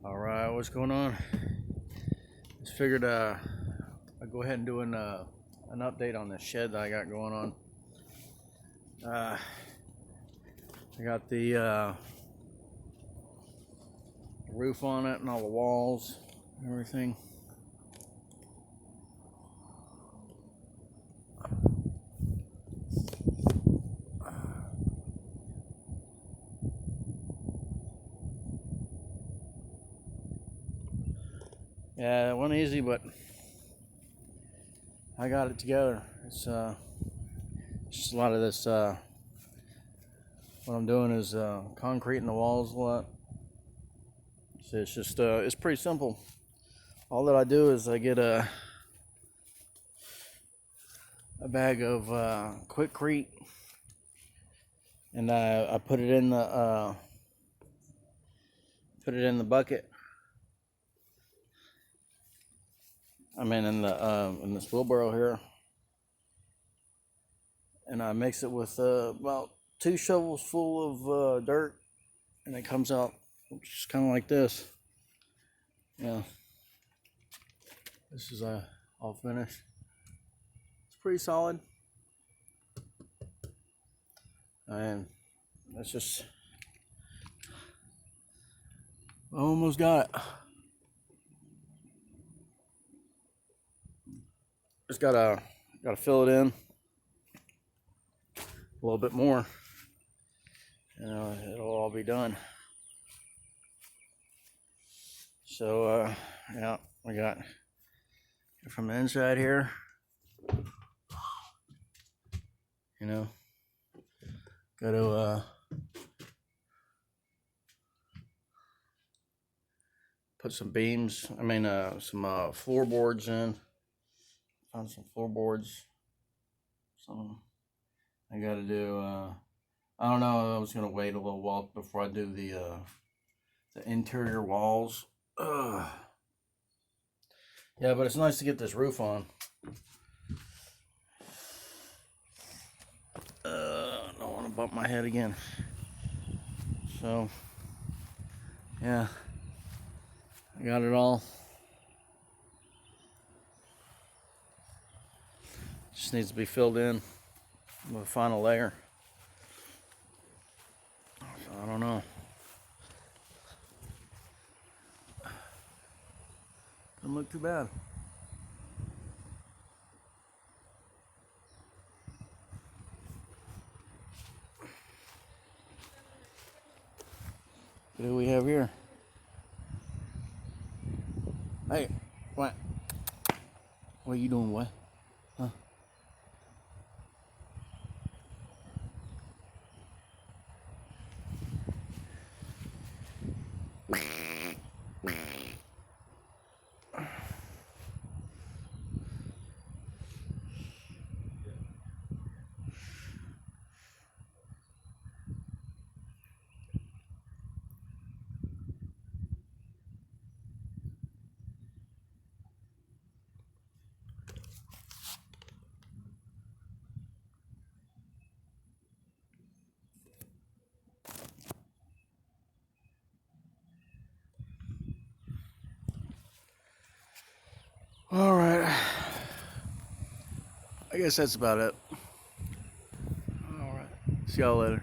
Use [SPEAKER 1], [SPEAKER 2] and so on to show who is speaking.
[SPEAKER 1] All right, what's going on? Just figured I'd go ahead and do an update on the shed that I got going on. I got the roof on it and all the walls and everything. Yeah, it wasn't easy, but I got it together. It's just a lot of this. What I'm doing is concreting the walls a lot. So it's just it's pretty simple. All that I do is I get a bag of Quikrete, and I put it in the bucket. I mean, in this wheelbarrow here, and I mix it with about 2 shovels full of dirt, and it comes out just kind of like this. Yeah, this is all finished. It's pretty solid, and that's just almost got it. Just gotta fill it in a little bit more, and it'll all be done. So yeah, we got it from the inside here. Got to put some beams. I mean, some floorboards in. Found some floorboards. Some I got to do. I don't know. I was gonna wait a little while before I do the interior walls. Yeah, but it's nice to get this roof on. I don't want to bump my head again. So, yeah, I got it all. Just needs to be filled in with a final layer. So I don't know. Doesn't look too bad. What do we have here? Hey, what? What are you doing, what? Huh? All right. I guess that's about it. All right. See y'all later.